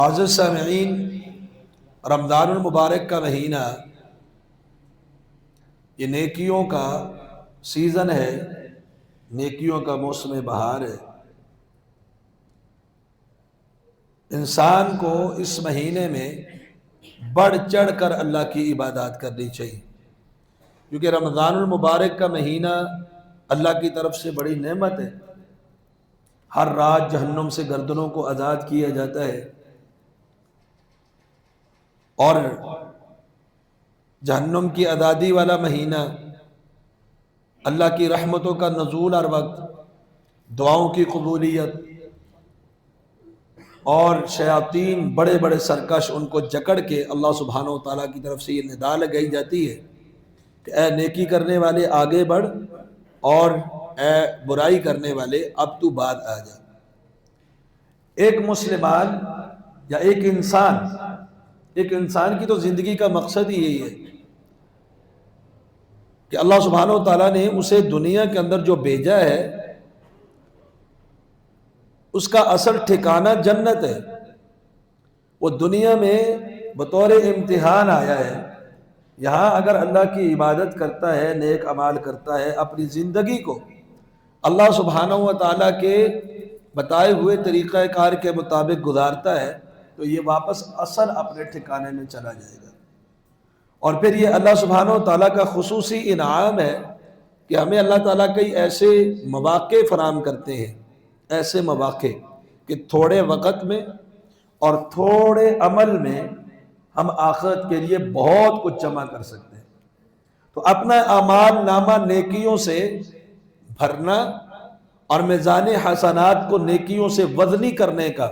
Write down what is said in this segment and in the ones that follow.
معزز سامعین، رمضان المبارک کا مہینہ یہ نیکیوں کا سیزن ہے، نیکیوں کا موسم بہار ہے۔ انسان کو اس مہینے میں بڑھ چڑھ کر اللہ کی عبادات کرنی چاہیے، کیونکہ رمضان المبارک کا مہینہ اللہ کی طرف سے بڑی نعمت ہے۔ ہر رات جہنم سے گردنوں کو آزاد کیا جاتا ہے، اور جہنم کی آزادی والا مہینہ، اللہ کی رحمتوں کا نزول ہر وقت، دعاؤں کی قبولیت، اور شیاطین بڑے بڑے سرکش ان کو جکڑ کے اللہ سبحانہ و تعالیٰ کی طرف سے یہ ندا لگائی جاتی ہے کہ اے نیکی کرنے والے آگے بڑھ، اور اے برائی کرنے والے اب تو بعد آ جا۔ ایک مسلمان یا ایک انسان کی تو زندگی کا مقصد ہی یہی ہے کہ اللہ سبحانہ و تعالیٰ نے اسے دنیا کے اندر جو بھیجا ہے اس کا اصل ٹھکانہ جنت ہے۔ وہ دنیا میں بطور امتحان آیا ہے، یہاں اگر اللہ کی عبادت کرتا ہے، نیک اعمال کرتا ہے، اپنی زندگی کو اللہ سبحانہ و تعالیٰ کے بتائے ہوئے طریقہ کار کے مطابق گزارتا ہے، تو یہ واپس اصل اپنے ٹھکانے میں چلا جائے گا۔ اور پھر یہ اللہ سبحانہ و تعالیٰ کا خصوصی انعام ہے کہ ہمیں اللہ تعالیٰ کئی ایسے مواقع فراہم کرتے ہیں، ایسے مواقع کہ تھوڑے وقت میں اور تھوڑے عمل میں ہم آخرت کے لیے بہت کچھ جمع کر سکتے ہیں۔ تو اپنا اعمال نامہ نیکیوں سے بھرنا اور میزان حسنات کو نیکیوں سے وزنی کرنے کا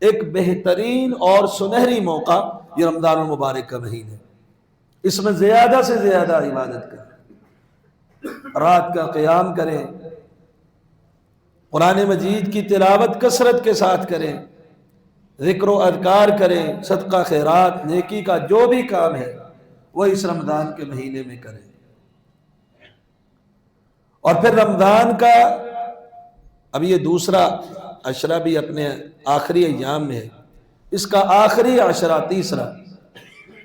ایک بہترین اور سنہری موقع یہ رمضان المبارک کا مہینہ ہے۔ اس میں زیادہ سے زیادہ عبادت کریں، رات کا قیام کریں، قرآن مجید کی تلاوت کثرت کے ساتھ کریں، ذکر و اذکار کریں، صدقہ خیرات، نیکی کا جو بھی کام ہے وہ اس رمضان کے مہینے میں کریں۔ اور پھر رمضان کا اب یہ دوسرا عشرہ بھی اپنے آخری ایام میں ہے، اس کا آخری عشرہ تیسرا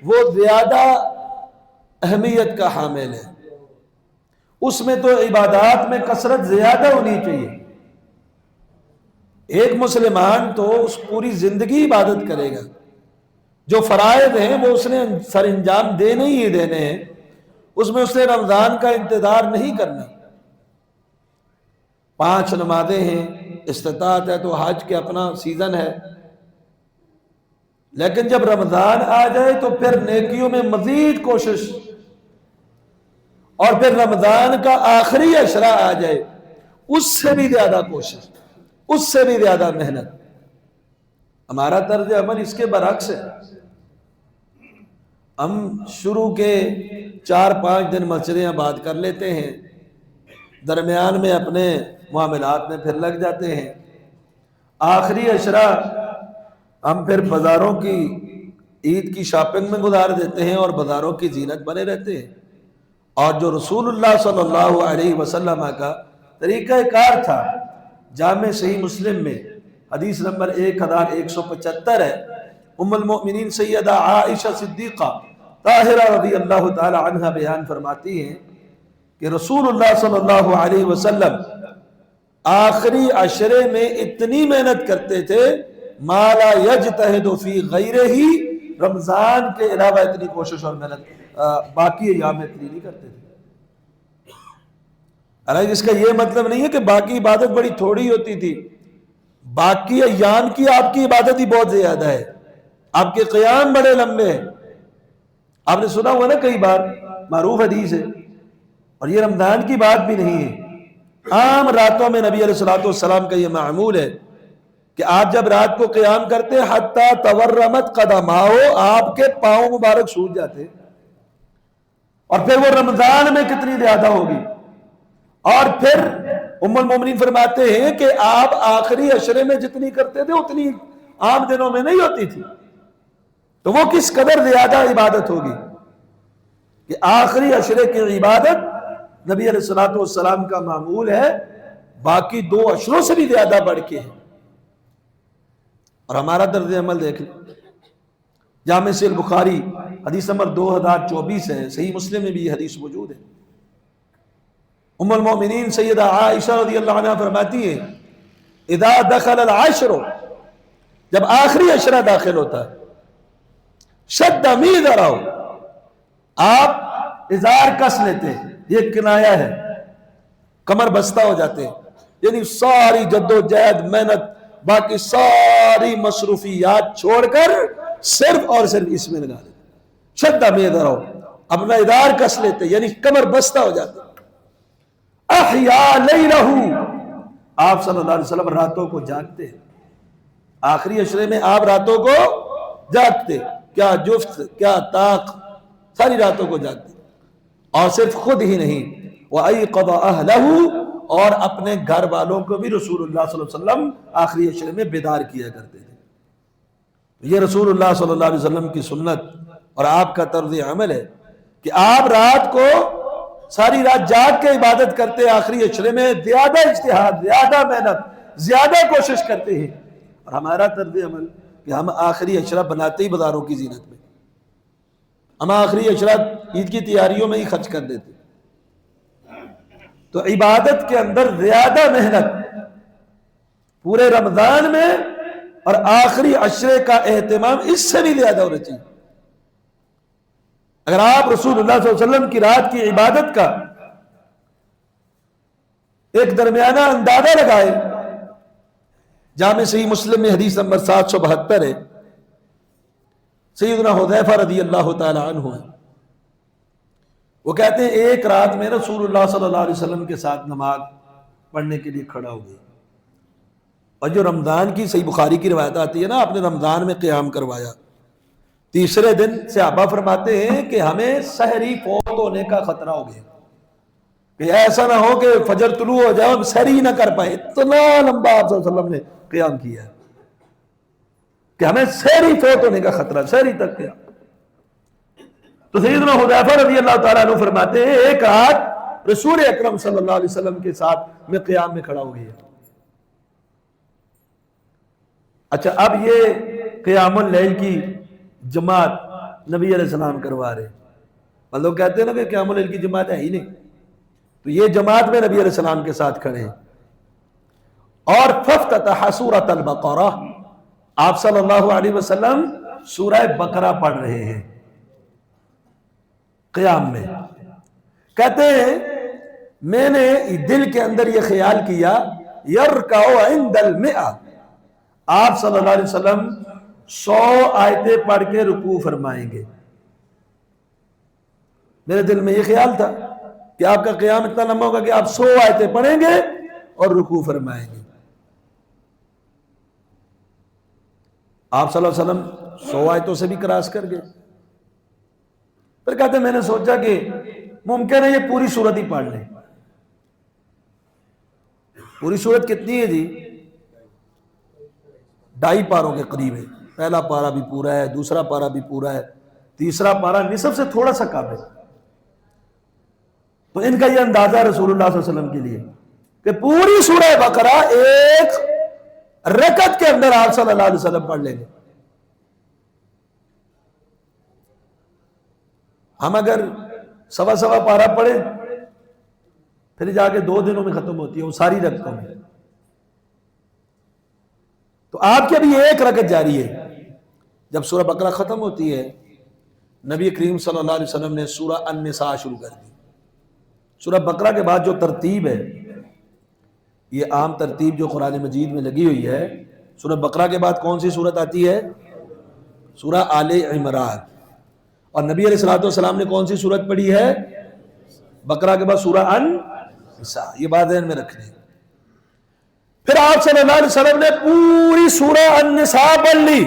وہ زیادہ اہمیت کا حامل ہے۔ اس میں تو عبادات میں کثرت زیادہ ہونی چاہیے۔ ایک مسلمان تو اس پوری زندگی عبادت کرے گا، جو فرائض ہیں وہ اس نے سر انجام دینے ہی دینے ہیں، اس میں اس نے رمضان کا انتظار نہیں کرنا۔ 5 نمازیں ہیں، استطاعت ہے تو حج کے اپنا سیزن ہے، لیکن جب رمضان آ جائے تو پھر نیکیوں میں مزید کوشش، اور پھر رمضان کا آخری عشرہ آ جائے اس سے بھی زیادہ کوشش، اس سے بھی زیادہ محنت۔ ہمارا طرز عمل اس کے برعکس ہے۔ ہم شروع کے 4-5 دن مسجدیں آباد کر لیتے ہیں، درمیان میں اپنے معاملات میں پھر لگ جاتے ہیں، آخری عشرہ ہم پھر بازاروں کی عید کی شاپنگ میں گزار دیتے ہیں اور بازاروں کی زینت بنے رہتے ہیں۔ اور جو رسول اللہ صلی اللہ علیہ وسلم کا طریقہ کار تھا، جامع صحیح مسلم میں حدیث نمبر 1175 ہے، ام المؤمنین سیدہ عائشہ صدیقہ طاہرہ رضی اللہ تعالی عنہ بیان فرماتی ہیں کہ رسول اللہ صلی اللہ علیہ وسلم آخری عشرے میں اتنی محنت کرتے تھے، ما لا یجتہد فی غیرہ، رمضان کے علاوہ اتنی کوشش اور محنت باقی ایام میں اتنی نہیں کرتے تھے۔ حالانکہ اس کا یہ مطلب نہیں ہے کہ باقی عبادت بڑی تھوڑی ہوتی تھی، باقی ایام کی آپ کی عبادت ہی بہت زیادہ ہے، آپ کے قیام بڑے لمبے ہیں۔ آپ نے سنا ہوا نا کئی بار، معروف حدیث ہے، اور یہ رمضان کی بات بھی نہیں ہے، عام راتوں میں نبی علیہ السلام کا یہ معمول ہے کہ آپ جب رات کو قیام کرتے حتی تورمت قدماؤ، آپ کے پاؤں مبارک سوج جاتے، اور پھر وہ رمضان میں کتنی زیادہ ہوگی۔ اور پھر ام المومنین فرماتے ہیں کہ آپ آخری عشرے میں جتنی کرتے تھے اتنی عام دنوں میں نہیں ہوتی تھی، تو وہ کس قدر زیادہ عبادت ہوگی کہ آخری عشرے کی عبادت نبی علیہ السلام کا معمول ہے، باقی 2 عشروں سے بھی زیادہ بڑھ کے ہے۔ اور ہمارا طرز عمل دیکھ لیں. جامع صحیح البخاری حدیث نمبر 2024 ہے، صحیح مسلم میں بھی یہ حدیث موجود ہے. ام المومنین سیدہ عائشہ رضی اللہ عنہ فرماتی ہے اذا دخل العشر، جب آخری عشرہ داخل ہوتا ہے، شد میذرہ، آپ ازار کس لیتے ہیں، یہ کنایا ہے، کمر بستہ ہو جاتے ہیں، یعنی ساری جد و جہد محنت باقی ساری مصروفیات چھوڑ کر صرف اور صرف اس میں لگا دیتے. شد میذرہ، اپنا ادار کس لیتے یعنی کمر بستہ ہو جاتے. احیا لیلہ، آپ صلی اللہ علیہ وسلم راتوں کو جاگتے. آخری عشرے میں آپ راتوں کو جاگتے. کیا جفت، کیا طاق، ساری راتوں کو جاگتے. اور صرف خود ہی نہیں، وَأَيْقَظَ أَهْلَهُ، اور اپنے گھر والوں کو بھی رسول اللہ صلی اللہ علیہ وسلم آخری عشرے میں بیدار کیا کرتے تھے. یہ رسول اللہ صلی اللہ علیہ وسلم کی سنت اور آپ کا طرز عمل ہے کہ آپ رات کو ساری رات جاگ کے عبادت کرتے، آخری عشرے میں زیادہ اجتہاد، زیادہ محنت، زیادہ کوشش کرتے ہیں. اور ہمارا طرز عمل کہ ہم آخری عشرہ بناتے ہی بازاروں کی زینت میں، ہم آخری عشرہ عید کی تیاریوں میں ہی خرچ کر دیتے. تو عبادت کے اندر زیادہ محنت پورے رمضان میں اور آخری عشرے کا اہتمام اس سے بھی زیادہ ہونا چاہیے. اگر آپ رسول اللہ صلی اللہ علیہ وسلم کی رات کی عبادت کا ایک درمیانہ اندازہ لگائے، جامع صحیح مسلم میں حدیث نمبر 772 ہے، سیدنا حذیفہ رضی اللہ تعالی عنہ ہے، وہ کہتے ہیں ایک رات میں رسول اللہ صلی اللہ علیہ وسلم کے ساتھ نماز پڑھنے کے لیے کھڑا ہو گئی. اور جو رمضان کی صحیح بخاری کی روایت آتی ہے نا، آپ نے رمضان میں قیام کروایا. تیسرے دن صحابہ فرماتے ہیں کہ ہمیں سحری فوت ہونے کا خطرہ ہو گیا، کہ ایسا نہ ہو کہ فجر طلوع ہو جائے ہم سحری نہ کر پائے. اتنا لمبا آپ صلی اللہ علیہ وسلم نے قیام کیا ہے کہ ہمیں سحری فوت ہونے کا خطرہ، سحری تک قیام. تو سیدنا حذیفہ رضی اللہ تعالیٰ عنہ فرماتے ہیں ایک رات رسول اکرم صلی اللہ علیہ وسلم کے ساتھ میں قیام میں کھڑا ہو گیا. اچھا، اب یہ قیام اللیل کی جماعت نبی علیہ السلام کروا رہے، مطلب کہتے ہیں نا کہ قیام اللیل کی جماعت ہے ہی نہیں، تو یہ جماعت میں نبی علیہ السلام کے ساتھ کھڑے ہیں. اور فافتتح سورۃ البقرہ، آپ صلی اللہ علیہ وسلم سورہ بقرہ پڑھ رہے ہیں قیام میں. کہتے ہیں میں نے دل کے اندر یہ خیال کیا یرکع عند المئہ، آپ صلی اللہ علیہ وسلم 100 آیتیں پڑھ کے رکوع فرمائیں گے. میرے دل میں یہ خیال تھا کہ آپ کا قیام اتنا لمبا ہوگا کہ آپ 100 آیتیں پڑھیں گے اور رکوع فرمائیں گے. آپ صلی اللہ علیہ وسلم 100 آیتوں سے بھی کراس کر گئے. پھر کہتے ہیں میں نے سوچا کہ ممکن ہے یہ پوری سورت ہی پڑھ لیں. پوری سورت کتنی ہے جی؟ 2.5 پاروں کے قریب ہے. پہلا پارا بھی پورا ہے، دوسرا پارا بھی پورا ہے، تیسرا پارا نصف سے تھوڑا سا کم ہے. تو ان کا یہ اندازہ رسول اللہ صلی اللہ علیہ وسلم کے لیے کہ پوری سورہ بقرہ ایک رکعت کے اندر آپ صلی اللہ علیہ وسلم پڑھ لیں گے. ہم اگر سوا پارا پڑھیں پھر جا کے 2 دنوں میں ختم ہوتی ہے وہ ساری رکعتوں میں. تو آپ کی ابھی ایک رکعت جاری ہے. جب سورہ بقرہ ختم ہوتی ہے نبی کریم صلی اللہ علیہ وسلم نے سورہ النساء شروع کر دی. سورہ بقرہ کے بعد جو ترتیب ہے یہ عام ترتیب جو قرآن مجید میں لگی ہوئی ہے. سورہ بقرہ کے بعد کون سی سورت آتی ہے؟ سورہ آل عمران. اور نبی علیہ الصلوۃ والسلام نے کون سی سورت پڑھی ہے؟ بقرہ کے بعد سورہ النساء. یہ بات ذہن میں رکھنی. پھر آپ صلی اللہ علیہ وسلم نے پوری سورہ النساء پڑھ لی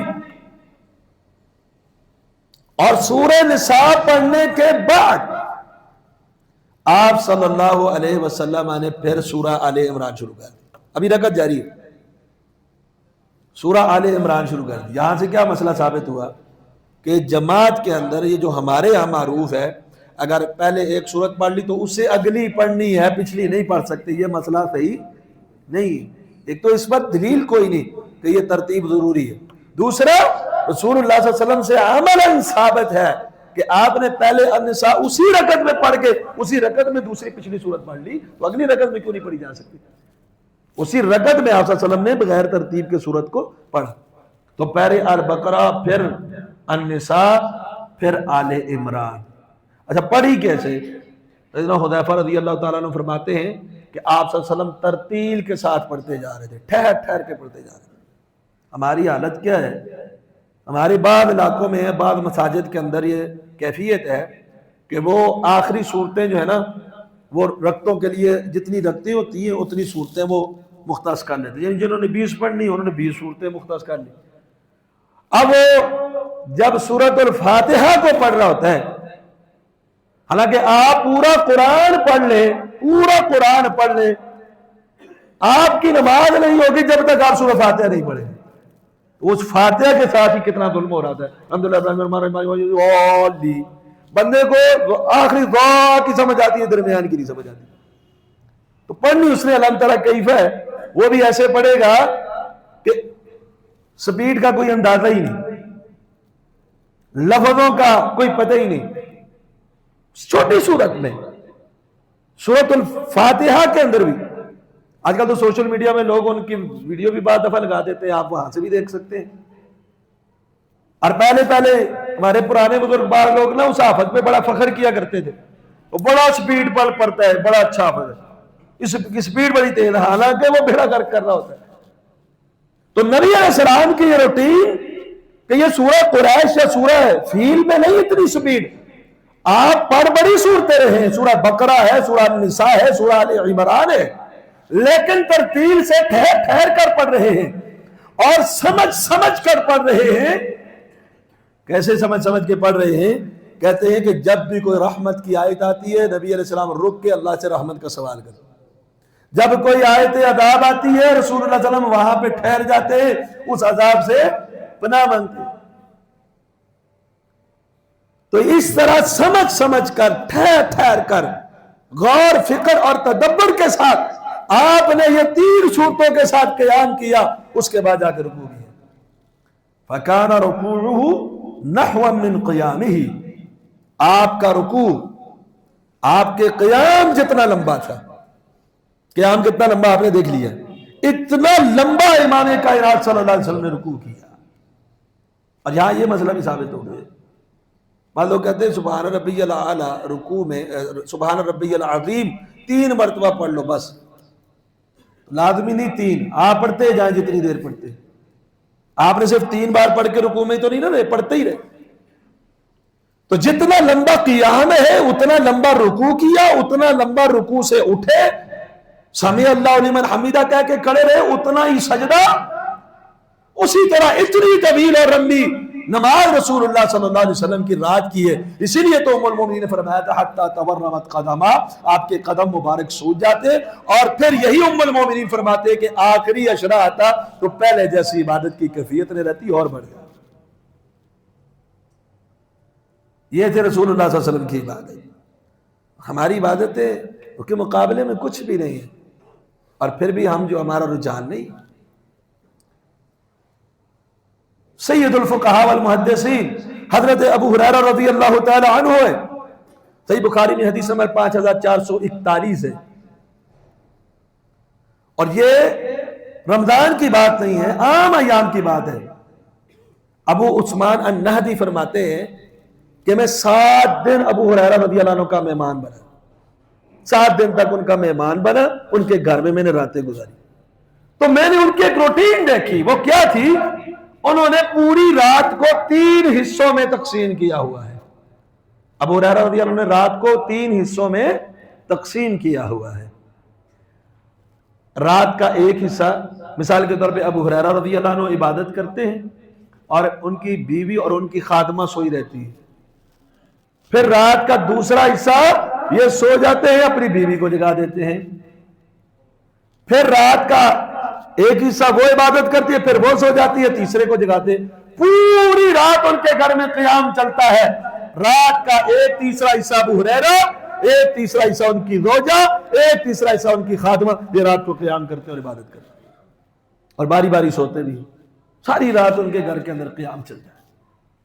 اور سورہ نساء پڑھنے کے بعد آپ صلی اللہ علیہ وسلم نے پھر سورہ آل عمران شروع کر دی. ابھی رکعت جاری ہے. سورہ آل عمران شروع کر دی. یہاں سے کیا مسئلہ ثابت ہوا کہ جماعت کے اندر یہ جو ہمارے یہاں معروف ہے اگر پہلے ایک سورت پڑھ لی تو اس سے اگلی پڑھنی ہے، پچھلی نہیں پڑھ سکتے. یہ مسئلہ صحیح نہیں. ایک تو اس پر دلیل کوئی نہیں کہ یہ ترتیب ضروری ہے. دوسرا رسول اللہ صلی اللہ علیہ وسلم سے عملاً ثابت ہے کہ آپ نے پہلے النساء اسی رکعت میں پڑھ کے اسی رکعت میں دوسری پچھلی سورت پڑھ لی، تو اگلی رکعت میں کیوں نہیں پڑھی جا سکتی؟ اسی رکعت میں آپ صلی اللہ علیہ وسلم نے بغیر ترتیب کے سورت کو پڑھا. تو پہلے البقرہ، پھر النساء، پھر آل عمران. اچھا پڑھی کیسے؟ سیدنا حذیفہ رضی اللہ تعالیٰ عنہ فرماتے ہیں کہ آپ صلی اللہ علیہ وسلم ترتیل کے ساتھ پڑھتے جا رہے تھے، ٹھہر ٹھہر کے پڑھتے جا رہے تھے. ہماری حالت کیا ہے؟ ہمارے بعض علاقوں میں بعض مساجد کے اندر یہ کیفیت ہے کہ وہ آخری صورتیں جو ہے نا وہ رکعتوں کے لیے جتنی رکعتیں ہوتی ہیں اتنی صورتیں وہ مختص کر لیتے ہیں. یعنی جنہوں نے 20 پڑھنی انہوں نے 20 صورتیں مختص کر لی. اب وہ جب سورۃ الفاتحہ کو پڑھ رہا ہوتا ہے، حالانکہ آپ پورا قرآن پڑھ لیں، پورا قرآن پڑھ لیں، آپ کی نماز نہیں ہوگی جب تک آپ سورۃ فاتحہ نہیں پڑھیں. اس فاتحہ کے ساتھ ہی کتنا ظلم ہو رہا تھا. الحمدللہ بندے کو آخری دعا کی سمجھ آتی ہے، درمیان کی نہیں سمجھ آتی. تو پڑھنی اس نے الحمد للہ کیف ہے، وہ بھی ایسے پڑھے گا کہ سپیڈ کا کوئی اندازہ ہی نہیں، لفظوں کا کوئی پتہ ہی نہیں. چھوٹی صورت میں سورۃ الفاتحہ کے اندر بھی آج کل تو سوشل میڈیا میں لوگ ان کی ویڈیو بھی بعض دفعہ لگا دیتے ہیں، آپ وہاں سے بھی دیکھ سکتے ہیں. اور پہلے ہمارے پرانے بزرگ بعض لوگ نا اس حافظ پہ بڑا فخر کیا کرتے تھے، وہ بڑا سپیڈ پر پڑھتا ہے، بڑا اچھا حافظ ہے، اس کی سپیڈ بڑی تیز ہے، حالانکہ وہ بھیڑا کر رہا ہوتا ہے. تو نبی علیہ السلام کی یہ روٹین کہ یہ سورہ قریش یا سورہ فیل میں نہیں اتنی سپیڈ، آپ پڑھ بڑی صورتیں رہے، سورہ بقرہ ہے، سورہ النساء ہے، سورہ آل عمران ہے، لیکن ترتیل سے ٹھہر ٹھہر کر پڑھ رہے ہیں اور سمجھ سمجھ کر پڑھ رہے ہیں. کیسے سمجھ کے پڑھ رہے ہیں؟ کہتے ہیں کہ جب بھی کوئی رحمت کی آیت آتی ہے نبی علیہ السلام رک کے اللہ سے رحمت کا سوال کرتے. جب کوئی آیت عذاب آتی ہے رسول اللہ صلی اللہ علیہ وسلم وہاں پہ ٹھہر جاتے ہیں، اس عذاب سے پناہ مانگتے. تو اس طرح سمجھ کر ٹھہر ٹھہر کر غور فکر اور تدبر کے ساتھ آپ نے یہ 3 صورتوں کے ساتھ قیام کیا، اس کے بعد جا کے رکوع کیا. فَكَانَ رُكُوعُهُ نَحْوًا مِّن قِيَامِهِ، آپ کا رکوع آپ کے قیام جتنا لمبا تھا. قیام کتنا لمبا آپ نے دیکھ لیا، اتنا لمبا امام کائنات صلی اللہ علیہ وسلم نے رکوع کیا. اور یہاں یہ مسئلہ بھی ثابت ہو گیا. بعض لوگ کہتے ہیں سبحان ربی الاعلی رکوع میں سبحان ربی العظیم 3 مرتبہ پڑھ لو بس. لازمی نہیں 3، آپ پڑھتے جائیں جتنی دیر پڑھتے. آپ نے صرف 3 بار پڑھ کے رکوع میں تو نہیں رہے، پڑھتے ہی رہے. تو جتنا لمبا قیام ہے اتنا لمبا رکوع کیا، اتنا لمبا رکوع سے اٹھے، سمیع اللہ لمن حمیدہ کہہ کے کھڑے رہے، اتنا ہی سجدہ. اسی طرح اتنی طویل اور لمبی نماز رسول اللہ صلی اللہ علیہ وسلم کی رات کی ہے. اسی لیے تو ام المومنین نے فرمایا تھا حتی تورمت قدما، آپ کے قدم مبارک سوج جاتے. اور پھر یہی ام المومنین فرماتے کہ آخری عشرہ آتا تو پہلے جیسی عبادت کی کیفیت نہیں رہتی اور بڑھ جاتی. یہ تھے رسول اللہ صلی اللہ علیہ وسلم کی عبادت. ہماری عبادتیں اس کے مقابلے میں کچھ بھی نہیں ہے. اور پھر بھی ہم جو ہمارا رجحان نہیں. سید الفقہاء والمحدثین حضرت ابو ہریرہ رضی اللہ تعالی عنہ ہے. صحیح بخاری میں حدیث نمبر 5441 ہے. اور یہ رمضان کی بات نہیں ہے، عام ایام کی بات ہے. ابو عثمان النہدی فرماتے ہیں کہ میں 7 دن ابو ہریرہ رضی اللہ عنہ کا مہمان بنا. 7 دن تک ان کا مہمان بنا، ان کے گھر میں نے راتیں گزاری. تو میں نے ان کی ایک روٹین دیکھی. وہ کیا تھی؟ انہوں نے پوری رات کو 3 حصوں میں تقسیم کیا ہوا ہے. ابو ہریرہ رضی اللہ عنہ نے رات کو 3 حصوں میں تقسیم کیا ہوا ہے. رات کا ایک حصہ مثال کے طور پہ ابو ہریرہ رضی اللہ عنہ عبادت کرتے ہیں اور ان کی بیوی اور ان کی خادمہ سوئی رہتی ہے. پھر رات کا دوسرا حصہ یہ سو جاتے ہیں، اپنی بیوی کو جگا دیتے ہیں. پھر رات کا ایک حصہ وہ عبادت کرتی ہے، پھر وہ سو جاتی ہے، تیسرے کو جگاتے. پوری رات ان کے گھر میں قیام چلتا ہے. رات کا ایک تیسرا حصہ ابو ہریرہ، ایک تیسرا حصہ ان کی زوجہ، ایک تیسرا حصہ ان کی خادمہ، یہ رات کو قیام کرتے اور عبادت کرتے اور باری باری سوتے بھی. ساری رات ان کے گھر کے اندر قیام چل جائے۔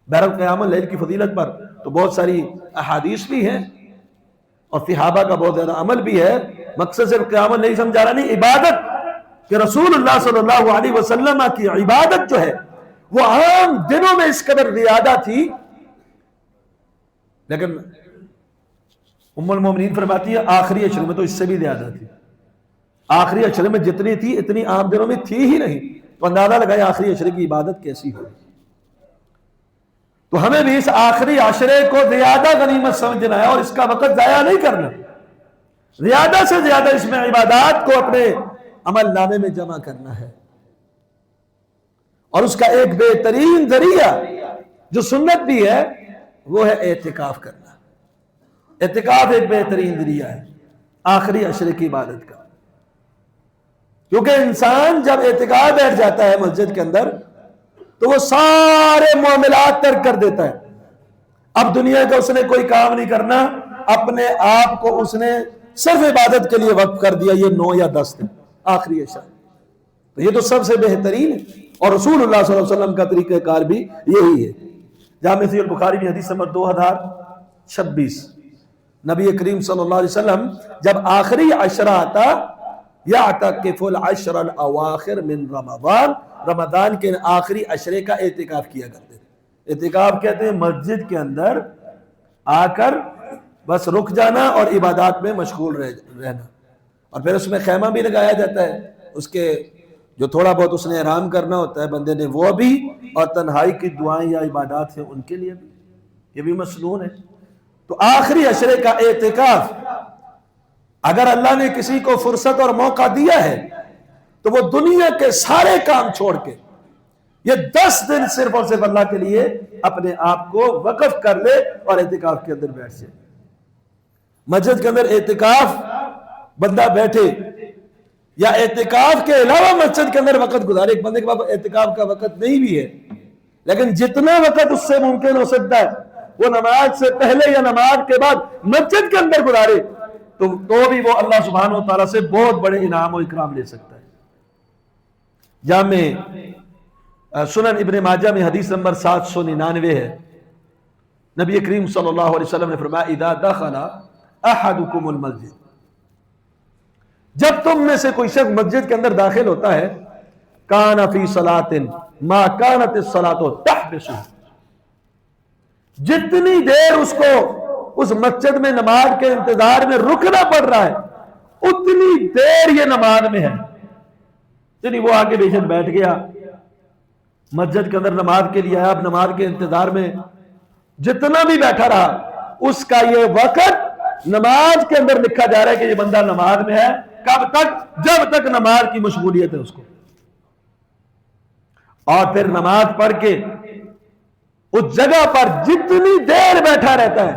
بہرحال قیام اللیل کی فضیلت پر تو بہت ساری احادیث بھی ہیں اور صحابہ کا بہت زیادہ عمل بھی ہے۔ مقصد صرف قیام اللیل سمجھا رہا نہیں، عبادت کہ رسول اللہ صلی اللہ علیہ وسلم کی عبادت جو ہے وہ عام دنوں میں اس قدر زیادہ تھی، لیکن ام المومنین فرماتی ہے آخری عشر میں تو اس سے بھی زیادہ تھی۔ آخری عشر میں جتنی تھی اتنی عام دنوں میں تھی ہی نہیں، تو اندازہ لگائے آخری عشر کی عبادت کیسی ہوگی۔ تو ہمیں بھی اس آخری عشرے کو زیادہ غنیمت سمجھنا ہے اور اس کا وقت ضائع نہیں کرنا، زیادہ سے زیادہ اس میں عبادات کو اپنے عمل نامے میں جمع کرنا ہے۔ اور اس کا ایک بہترین ذریعہ جو سنت بھی ہے وہ ہے اعتکاف کرنا۔ اعتکاف ایک بہترین ذریعہ ہے آخری عشرے کی عبادت کا، کیونکہ انسان جب اعتکاف بیٹھ جاتا ہے مسجد کے اندر تو وہ سارے معاملات ترک کر دیتا ہے۔ اب دنیا کا اس نے کوئی کام نہیں کرنا، اپنے آپ کو اس نے صرف عبادت کے لیے وقف کر دیا۔ یہ 9 یا 10 دن آخری عشاء، تو یہ تو سب سے بہترین ہے، اور رسول اللہ صلی اللہ علیہ وسلم کا طریقہ کار بھی یہی ہے۔ جامع صحیح البخاری میں حدیث نمبر 2026، نبی کریم صلی اللہ علیہ وسلم جب آخری عشرہ آتا یعتکف العشر الاواخر من رمضان، رمضان کے آخری عشرے کا اعتکاف کیا کرتے تھے۔ اعتکاف کہتے ہیں مسجد کے اندر آ کر بس رک جانا اور عبادات میں مشغول رہنا، اور پھر اس میں خیمہ بھی لگایا جاتا ہے، اس کے جو تھوڑا بہت اس نے آرام کرنا ہوتا ہے بندے نے وہ بھی، اور تنہائی کی دعائیں یا عبادات ہیں ان کے لیے بھی، یہ بھی مسنون ہے۔ تو آخری عشرے کا اعتکاف اگر اللہ نے کسی کو فرصت اور موقع دیا ہے تو وہ دنیا کے سارے کام چھوڑ کے یہ 10 دن صرف اور صرف اللہ کے لیے اپنے آپ کو وقف کر لے اور اعتکاف کے اندر بیٹھ جائے۔ مسجد کے اندر اعتکاف بندہ بیٹھے یا اعتکاف کے علاوہ مسجد کے اندر وقت گزارے۔ ایک بندے کے پاس اعتکاف کا وقت نہیں بھی ہے لیکن جتنا وقت اس سے ممکن ہو سکتا ہے وہ نماز سے پہلے یا نماز کے بعد مسجد کے اندر گزارے تو بھی وہ اللہ سبحانہ و تعالیٰ سے بہت بڑے انعام و اکرام لے سکتا ہے۔ جامع سنن ابن ماجہ میں حدیث نمبر 799 ہے، نبی کریم صلی اللہ علیہ وسلم نے فرمایا اذا دخل احدکم المسجد، جب تم میں سے کوئی شخص مسجد کے اندر داخل ہوتا ہے، کان فی صلاۃ ما کانت الصلاۃ تحبسہ، جتنی دیر اس کو اس مسجد میں نماز کے انتظار میں رکنا پڑ رہا ہے اتنی دیر یہ نماز میں ہے۔ یعنی وہ آگے بے شک بیٹھ گیا مسجد کے اندر نماز کے لیے آیا، اب نماز کے انتظار میں جتنا بھی بیٹھا رہا اس کا یہ وقت نماز کے اندر لکھا جا رہا ہے کہ یہ بندہ نماز میں ہے۔ کب تک؟ جب تک نماز کی مشغولیت ہے اس کو، اور پھر نماز پڑھ کے اس جگہ پر جتنی دیر بیٹھا رہتا ہے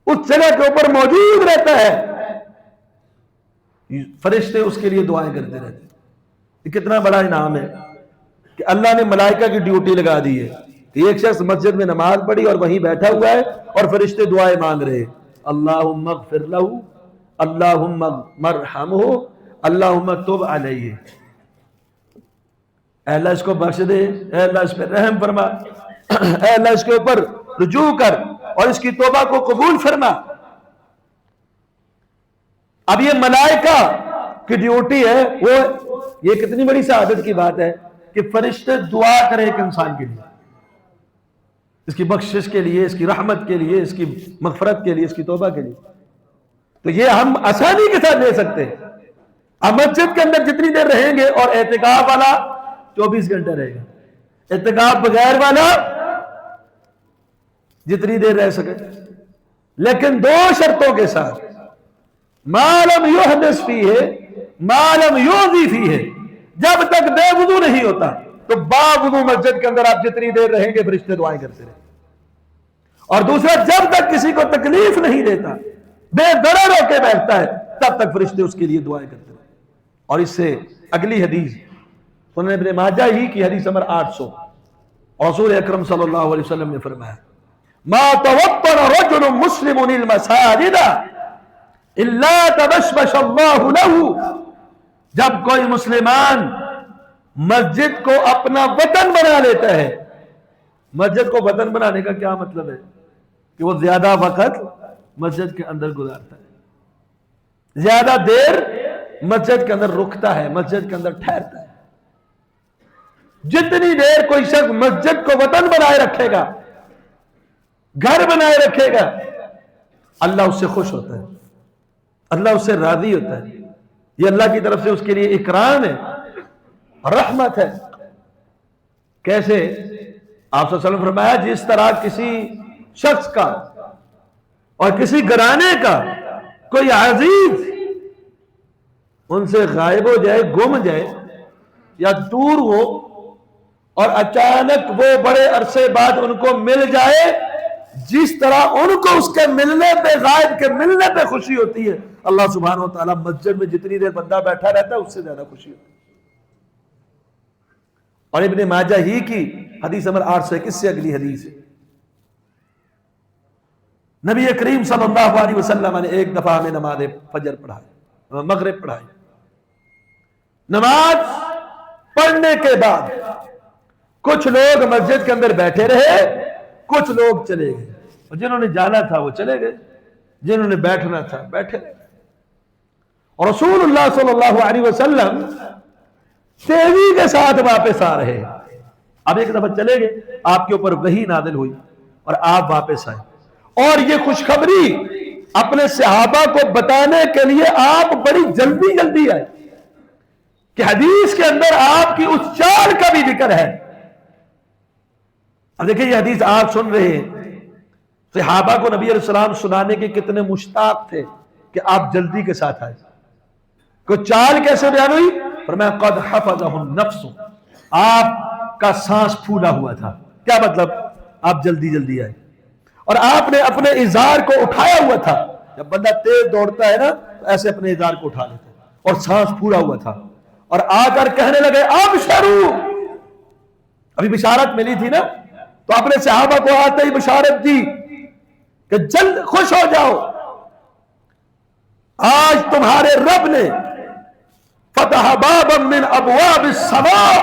اس جگہ کے اوپر موجود رہتا ہے، فرشتے اس کے لیے دعائیں کرتے رہتے ہیں۔ یہ کتنا بڑا انعام ہے کہ اللہ نے ملائکہ کی ڈیوٹی لگا دی ہے کہ ایک شخص مسجد میں نماز پڑھی اور وہیں بیٹھا ہوا ہے اور فرشتے دعائیں مانگ رہے، اللہم اغفر لہ، اللہم مرحمہ، اللہم تب علیہ، اے اللہ اس کو بخش دے، اے اللہ اس پر رحم فرما، اے اللہ اس کے اوپر رجوع کر اور اس کی توبہ کو قبول فرما۔ اب یہ ملائکہ کی ڈیوٹی ہے، وہ یہ کتنی بڑی سعادت کی بات ہے کہ فرشتے دعا کریں ایک انسان کے لیے، اس کی بخشش کے لیے، اس کی رحمت کے لیے، اس کی مغفرت کے لیے، اس کی توبہ کے لیے۔ تو یہ ہم آسانی کے ساتھ لے سکتے ہیں۔ اب مسجد کے اندر جتنی دیر رہیں گے، اور اعتکاف والا 24 گھنٹے رہے گا، اعتکاف بغیر والا جتنی دیر رہ سکے، لیکن 2 شرطوں کے ساتھ، ما لم یحدث فیہ ما لم یؤذی فیہ، جب تک بے وضو نہیں ہوتا تو با وضو مسجد کے اندر آپ جتنی دیر رہیں گے فرشتے دعائیں کرتے رہیں، اور دوسرا جب تک کسی کو تکلیف نہیں دیتا، بے ضرر ہو کے بیٹھتا ہے، تب تک فرشتے اس کے لیے دعائیں کرتے رہیں۔ اور اس سے اگلی حدیث سنن ابن ماجہ ہی کی حدیث نمبر 800، رسول اکرم صلی اللہ علیہ وسلم نے فرمایا ما توطن رجل مسلم المساجد الا تبشبش اللہ له، جب کوئی مسلمان مسجد کو اپنا وطن بنا لیتا ہے. مسجد کو وطن بنانے کا کیا مطلب ہے؟ کہ وہ زیادہ وقت مسجد کے اندر گزارتا ہے، زیادہ دیر مسجد کے اندر رکتا ہے، مسجد کے اندر ٹھہرتا ہے. جتنی دیر کوئی شخص مسجد کو وطن بنائے رکھے گا، گھر بنائے رکھے گا، اللہ اس سے خوش ہوتا ہے، اللہ اس سے راضی ہوتا ہے. یہ اللہ کی طرف سے اس کے لیے اکرام ہے، رحمت ہے. کیسے؟ آپ صلی اللہ علیہ وسلم فرمایا جس طرح کسی شخص کا اور کسی گھرانے کا کوئی عزیز ان سے غائب ہو جائے، گم جائے یا دور ہو، اور اچانک وہ بڑے عرصے بعد ان کو مل جائے، جس طرح ان کو اس کے ملنے پہ، غائب کے ملنے پہ خوشی ہوتی ہے، اللہ سبحانہ و تعالیٰ مسجد میں جتنی دیر بندہ بیٹھا رہتا ہے اس سے زیادہ خوشی ہوتی ہے. اور ابن ماجہ ہی کی حدیث نمبر 821 سے اگلی حدیث ہے. نبی کریم صلی اللہ علیہ وسلم نے ایک دفعہ ہمیں نماز فجر پڑھائی، مغرب پڑھائی. نماز پڑھنے کے بعد کچھ لوگ مسجد کے اندر بیٹھے رہے، کچھ لوگ چلے گئے، اور جنہوں نے جانا تھا وہ چلے گئے، جنہوں نے بیٹھنا تھا بیٹھے رہے. اور رسول اللہ صلی اللہ علیہ وسلم تیزی کے ساتھ واپس آ رہے. اب ایک دفعہ چلے گئے، آپ کے اوپر وحی نازل ہوئی اور آپ واپس آئے، اور یہ خوشخبری اپنے صحابہ کو بتانے کے لیے آپ بڑی جلدی جلدی آئے کہ حدیث کے اندر آپ کی اس چال کا بھی ذکر ہے. اب دیکھیں یہ حدیث آپ سن رہے ہیں، صحابہ کو نبی علیہ السلام سنانے کے کتنے مشتاق تھے کہ آپ جلدی کے ساتھ آئے. کوئی چال کیسے بیان ہوئی؟ فرمایا قد حفظہ النفس، آپ کا سانس پھولا ہوا تھا. کیا مطلب؟ آپ جلدی جلدی آئے، اور آپ نے اپنے ازار کو اٹھایا ہوا تھا. جب بندہ تیز دوڑتا ہے نا تو ایسے اپنے ازار کو اٹھا لیتا ہے، اور سانس پھولا ہوا تھا، اور آ کر کہنے لگے ابشروا. ابھی بشارت ملی تھی نا، تو اپنے صحابہ کو آتے ہی بشارت دی کہ جلد خوش ہو جاؤ، آج تمہارے رب نے فتح بابا من ابواب السماء،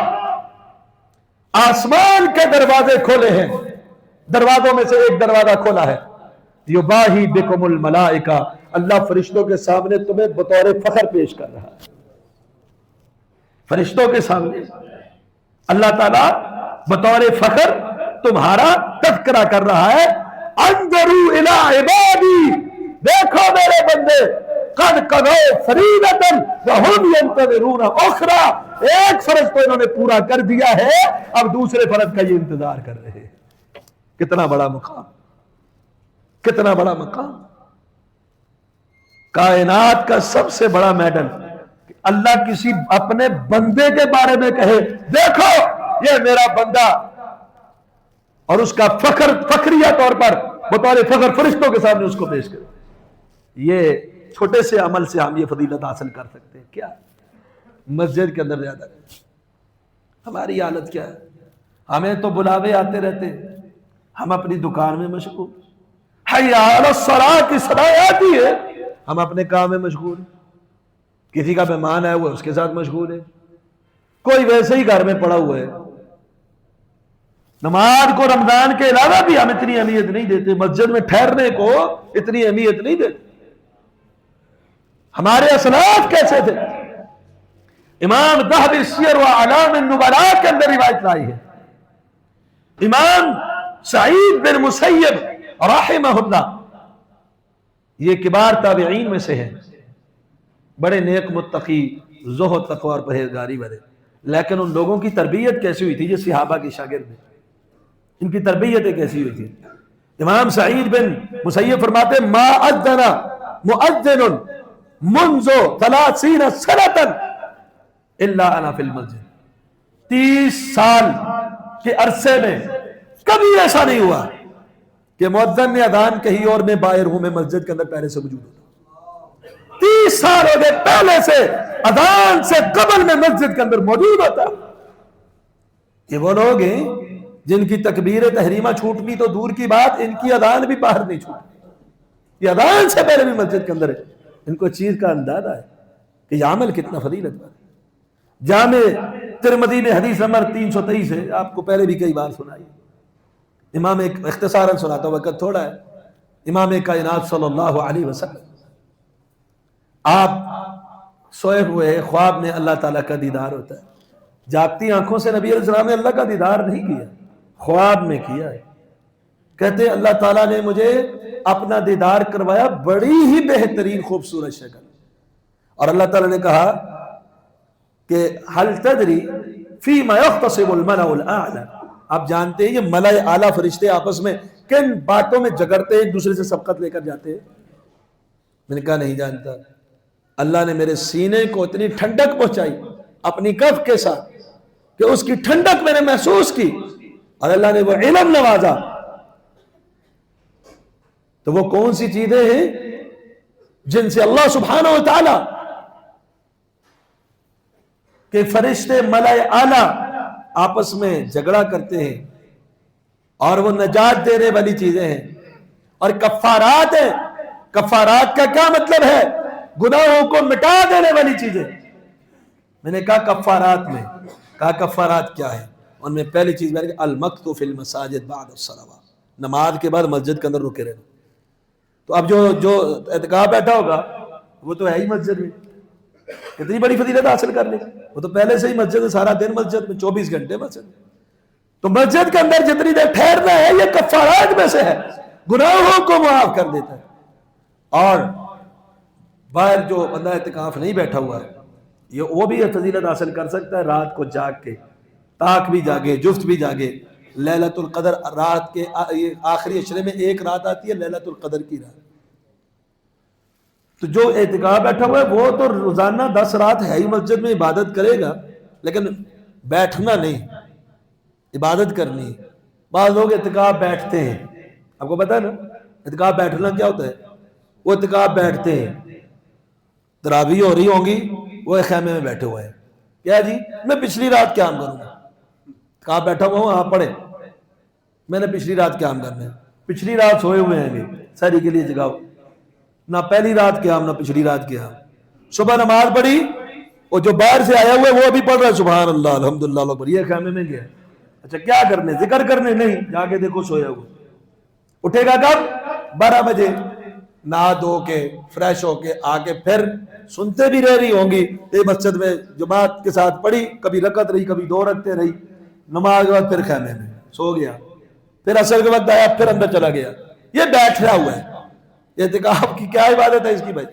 آسمان کے دروازے کھولے ہیں. دروازوں میں سے ایک دروازہ کھولا ہے، یباہی بکم الملائکہ، اللہ فرشتوں کے سامنے تمہیں بطور فخر پیش کر رہا ہے. فرشتوں کے سامنے اللہ تعالیٰ بطور فخر تمہارا تذکرہ کر رہا ہے. انظروا الی عبادی، دیکھو میرے بندے، قد قضوا فریضۃ وہم ینتظرون اخری، ایک فرض تو انہوں نے پورا کر دیا ہے، اب دوسرے فرض کا یہ انتظار کر رہے ہیں. کتنا بڑا مقام، کتنا بڑا مقام. کائنات کا سب سے بڑا میڈل اللہ کسی اپنے بندے کے بارے میں کہے دیکھو یہ میرا بندہ، اور اس کا فخریہ طور پر بطور فخر فرشتوں کے سامنے اس کو پیش کرے. یہ چھوٹے سے عمل سے ہم یہ فضیلت حاصل کر سکتے ہیں. کیا مسجد کے اندر زیادہ ہماری حالت کیا ہے؟ ہمیں تو بلاوے آتے رہتے، ہم اپنی دکان میں مشغول، حی علی الصلاۃ کی صدا آتی ہے، ہم اپنے کام میں مشغول ہیں. کسی کا مہمان ہے وہ اس کے ساتھ مشغول ہے، کوئی ویسے ہی گھر میں پڑا ہوا ہے. نماز کو رمضان کے علاوہ بھی ہم اتنی اہمیت نہیں دیتے، مسجد میں ٹھہرنے کو اتنی اہمیت نہیں دیتے. ہمارے اسلاف کیسے تھے؟ امام ذہبی سیر و اعلام النبلاء کے اندر روایت لائی ہے، امام سعید بن مسیب رحمہ اللہ، یہ کبار تابعین میں سے ہیں، بڑے نیک متقی، زہد تقوی اور پرہیزگاری والے. لیکن ان لوگوں کی تربیت کیسی ہوئی تھی؟ یہ صحابہ کی شاگرد ہیں، ان کی تربیتیں کیسی ہوئی تھی؟ امام سعید بن مسیب فرماتے ما اذن مؤذن منذ 30 سنة الا انا فی المسجد. 30 سال کے عرصے میں کبھی ایسا نہیں ہوا کہ مؤذن نے اذان کہی اور میں باہر ہوں، میں مسجد کے اندر پہلے سے موجود ہوتا. 30 سال ہو گئے پہلے سے، اذان سے قبل میں مسجد کے اندر موجود ہوتا. یہ وہ لوگ ہیں جن کی تکبیر تحریمہ چھوٹنی تو دور کی بات، ان کی اذان بھی باہر نہیں چھوٹتی، یہ اذان سے پہلے بھی مسجد کے اندر ہے. ان کو چیز کا اندازہ ہے کہ یہ عمل کتنا فضیلت ہے. جامع ترمذی میں حدیث نمبر 323 ہے، آپ کو پہلے بھی کئی بار سنائی، امام اختصاراً سناتا، وقت تھوڑا ہے، امام کائنات صلی اللہ علیہ وسلم آپ سوئے ہوئے خواب میں اللہ تعالیٰ کا دیدار ہوتا ہے، جاگتی آنکھوں سے نبی علیہ السلام نے اللہ کا دیدار نہیں کیا، خواب میں کیا ہے، کہتے ہیں اللہ تعالیٰ نے مجھے اپنا دیدار کروایا بڑی ہی بہترین خوبصورت شکل، اور اللہ تعالیٰ نے کہا کہ حل تدری فیما یختصم الملأ الاعلی، آپ جانتے ہیں یہ ملأ اعلیٰ فرشتے آپس میں کن باتوں میں جھگڑتے ہیں، ایک دوسرے سے سبقت لے کر جاتے ہیں؟ میں نے کہا نہیں جانتا، اللہ نے میرے سینے کو اتنی ٹھنڈک پہنچائی اپنی کف کے ساتھ کہ اس کی ٹھنڈک میں نے محسوس کی، اور اللہ نے وہ علم نوازا۔ تو وہ کون سی چیزیں ہیں جن سے اللہ سبحانہ و تعالی کہ فرشتے ملائے اعلیٰ آپس میں جھگڑا کرتے ہیں، اور وہ نجات دینے والی چیزیں ہیں، اور کفارات ہیں۔ کفارات کا کیا مطلب ہے؟ گناہوں کو مٹا دینے والی چیزیں۔ میں نے کہا کفارات میں، کہا کفارات کیا ہے؟ ان میں پہلی چیز میں نے کہا المکث فی المساجد بعد الصلوات، نماز کے بعد مسجد کے اندر رکے رہنا۔ تو اب جو اعتکاف بیٹھا ہوگا وہ تو ہے ہی مسجد میں، کتنی بڑی فضیلت حاصل کر لے، وہ تو پہلے سے ہی مسجد ہے، سارا دن مسجد میں، 24 گھنٹے مسجد میں۔ تو مسجد کے اندر جتنی دیر ٹھہرنا ہے یہ کفارات میں سے ہے، گناہوں کو معاف کر دیتا ہے۔ اور باہر جو بندہ اعتکاف نہیں بیٹھا ہوا ہے وہ بھی یہ فضیلت حاصل کر سکتا ہے، رات کو جاگ کے، تاک بھی جاگے، جفت بھی جاگے۔ لیلۃ القدر رات کے آخری عشرے میں ایک رات آتی ہے لیلۃ القدر کی رات۔ تو جو اعتکاف بیٹھا ہوا ہے وہ تو روزانہ 10 رات ہے ہی مسجد میں عبادت کرے گا، لیکن بیٹھنا نہیں، عبادت کرنی۔ بعض لوگ اعتکاف بیٹھتے ہیں، آپ کو پتا ہے نا اعتکاف بیٹھنا کیا ہوتا ہے؟ وہ اعتکاف بیٹھتے ہیں، تراویح ہو رہی ہوں گی، وہ خیمے میں بیٹھے ہوئے ہیں، کیا جی میں پچھلی رات قیام کروں گا، کہاں بیٹھا ہوا ہوں، آپ پڑھے میں نے پچھلی رات قیام کرنا ہے، پچھلی رات سوئے ہوئے ہیں، ساری کے لیے جگاؤ، نہ پہلی رات قیام نہ پچھلی رات قیام۔ صبح نماز پڑھی، اور جو باہر سے آیا ہوا ہے وہ ابھی پڑھ رہا ہے سبحان اللہ الحمدللہ اللہ اکبر، یہ خیمے میں گیا، اچھا کیا کرنے؟ ذکر کرنے؟ نہیں، جا کے دیکھو سویا ہوا۔ اٹھے گا کب؟ 12 بجے، نہا دھو کے فریش ہو کے آ کے پھر سنتے بھی رہ رہی ہوں گی، یہ مسجد میں جماعت کے ساتھ پڑھی، کبھی رکعت رہی کبھی 2 رکعتیں رہی، نماز کے بعد پھر خیمے میں سو گیا، پھر عصر کے وقت آیا پھر اندر چلا گیا، یہ بیٹھا ہوا ہے۔ اعتکاف کی کیا عبادت ہے اس کی بھائی؟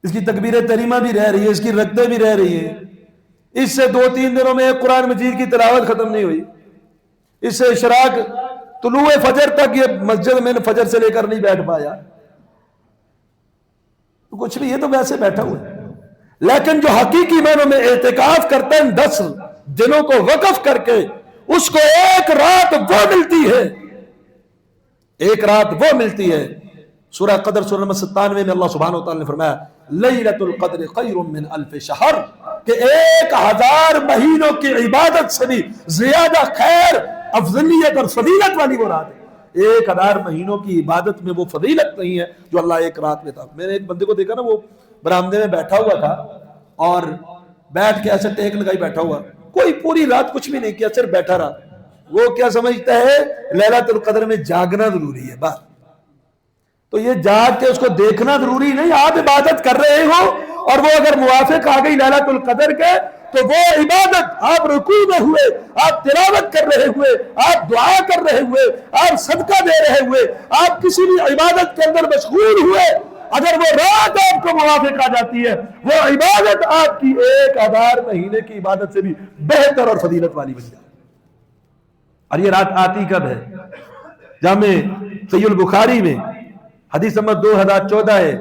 اس کی تکبیر تحریمہ بھی رہ رہی ہے، اس کی رکعتیں بھی رہ رہی ہیں، اس سے 2-3 دنوں میں قرآن مجید کی تلاوت ختم نہیں ہوئی، اس سے اشراق طلوع فجر تک یہ مسجد میں فجر سے لے کر نہیں بیٹھ پایا، کچھ بھی، یہ تو ویسے بیٹھا ہوا ہے۔ لیکن جو حقیقی معنوں میں اعتکاف کرتے ہیں 10 دنوں کو وقف کر کے، اس کو ایک رات وہ ملتی ہے، ایک رات وہ ملتی ہے۔ سورہ قدر سورہ نمبر 97 میں اللہ سبحانہ وتعالی نے فرمایا لیلۃ القدر خیر من الف شہر، کہ 1000 مہینوں کی عبادت سے بھی زیادہ خیر، افضلیت اور فضیلت والی وہ رات ہے۔ 1000 مہینوں کی عبادت میں وہ فضیلت نہیں ہے جو اللہ ایک رات میں تھا۔ میں نے ایک بندے کو دیکھا نا، وہ برآمدے میں بیٹھا ہوا تھا اور بیٹھ کے ایسے ٹیک لگائی بیٹھا ہوا، کوئی پوری رات کچھ بھی نہیں کیا، صرف بیٹھا رہا۔ وہ کیا سمجھتا ہے لیلۃ القدر میں جاگنا ضروری ہے، بس۔ تو یہ جاگ کے اس کو دیکھنا ضروری نہیں، آپ عبادت کر رہے ہو اور وہ اگر موافق آ گئی لیلۃ القدر کے تو وہ عبادت آپ رکوع میں ہوئے، آپ تلاوت کر رہے ہوئے، آپ دعا کر رہے ہوئے، آپ صدقہ دے رہے ہوئے، آپ کسی بھی عبادت کے اندر مشغول ہوئے، اگر وہ رات آپ کو موافق آ جاتی ہے، وہ عبادت آپ کی 1000 مہینے کی عبادت سے بھی بہتر اور فضیلت والی بن جائے۔ اور یہ رات آتی کب ہے؟ جامع صحیح البخاری میں حدیث نمبر 2014 ہے،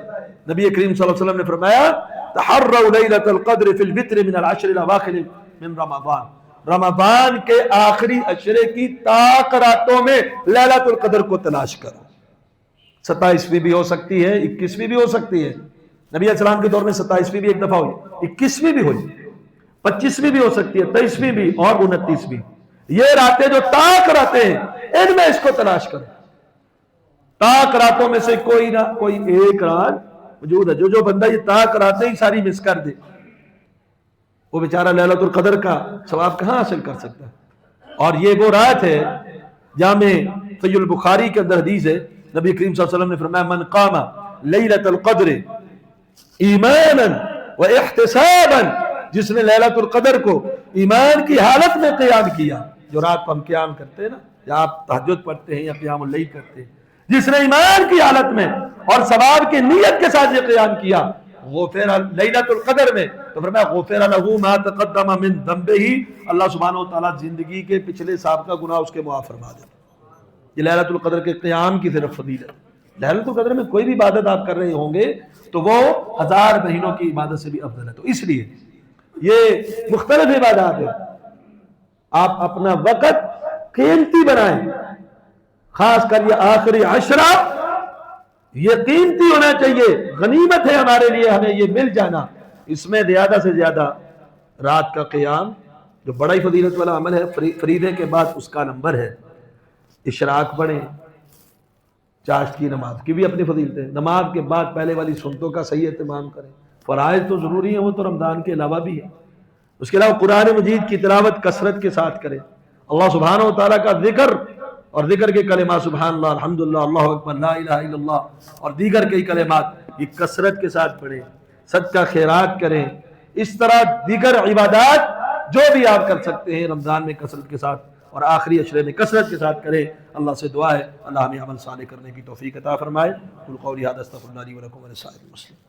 نبی کریم صلی اللہ علیہ وسلم نے فرمایا تحروا لیلۃ القدر فی الوتر من العشر الاواخر من رمضان، رمضان کے آخری عشرے کی طاق راتوں میں لیلۃ القدر کو تلاش کرو۔ 27ویں بھی ہو سکتی ہے، 21ویں بھی ہو سکتی ہے، نبی علیہ السلام کے دور میں 27ویں بھی ایک دفعہ ہوئی، 21ویں بھی ہوئی، 25ویں بھی ہو سکتی ہے، 23ویں بھی اور 29ویں۔ یہ راتیں جو طاق راتیں ہیں ان میں اس کو تلاش کرو۔ طاق راتوں میں سے کوئی نہ کوئی ایک رات موجود ہے، جو بندہ یہ طاق راتیں ہی ساری مس کر دے، وہ بیچارہ لیلۃ القدر کا ثواب کہاں حاصل کر سکتا ہے؟ اور یہ وہ رات ہے، جامع صحیح البخاری کے اندر حدیث ہے، نبی کریم صلی اللہ علیہ وسلم نے فرمایا من قام لیلۃ القدر ایمانا و احتسابا، جس نے لیلۃ القدر کو ایمان کی حالت میں قیام کیا، جو رات کو ہم قیام کرتے ہیں نا، یا آپ تہجد پڑھتے ہیں یا قیام اللیل کرتے ہیں، جس نے ایمان کی حالت میں اور ثواب کی نیت کے ساتھ یہ قیام کیا، غفر لیلۃ القدر میں، تو فرمایا غفر لہ ما تقدم من ذنبہ، اللہ سبحانہ و تعالیٰ زندگی کے پچھلے سابقہ گناہ اس کے معاف فرما دے۔ یہ لیلۃ القدر کے قیام کی صرف فضیلت۔ لیلۃ القدر میں کوئی بھی عبادت آپ کر رہے ہوں گے تو وہ 1000 مہینوں کی عبادت سے بھی افضل ہے۔ تو اس لیے یہ مختلف عبادات ہیں، آپ اپنا وقت قیمتی بنائیں، خاص کر یہ آخری عشرہ یہ قیمتی ہونا چاہیے، غنیمت ہے ہمارے لیے، ہمیں یہ مل جانا۔ اس میں زیادہ سے زیادہ رات کا قیام جو بڑا ہی فضیلت والا عمل ہے، فریضے کے بعد اس کا نمبر ہے۔ اشراق پڑھیں، چاشت کی نماز کی بھی اپنی فضیلت ہے، نماز کے بعد پہلے والی سنتوں کا صحیح اہتمام کریں، فرائض تو ضروری ہیں، وہ تو رمضان کے علاوہ بھی ہے۔ اس کے علاوہ قرآن مجید کی تلاوت کثرت کے ساتھ کریں، اللہ سبحانہ و تعالیٰ کا ذکر اور ذکر کے کلمات سبحان اللہ، الحمدللہ، اللہ اکبر، لا الہ الا اللہ اور دیگر کئی کلمات یہ کثرت کے ساتھ پڑھیں، صدقہ خیرات کریں۔ اس طرح دیگر عبادات جو بھی آپ کر سکتے ہیں رمضان میں کثرت کے ساتھ اور آخری عشرے میں کثرت کے ساتھ کریں۔ اللہ سے دعا ہے اللہ ہمیں عمل صالح کرنے کی توفیق عطا فرمائے۔ قل قولی ھذا استغفر اللہ لی ولکم ولسائر المسلمین۔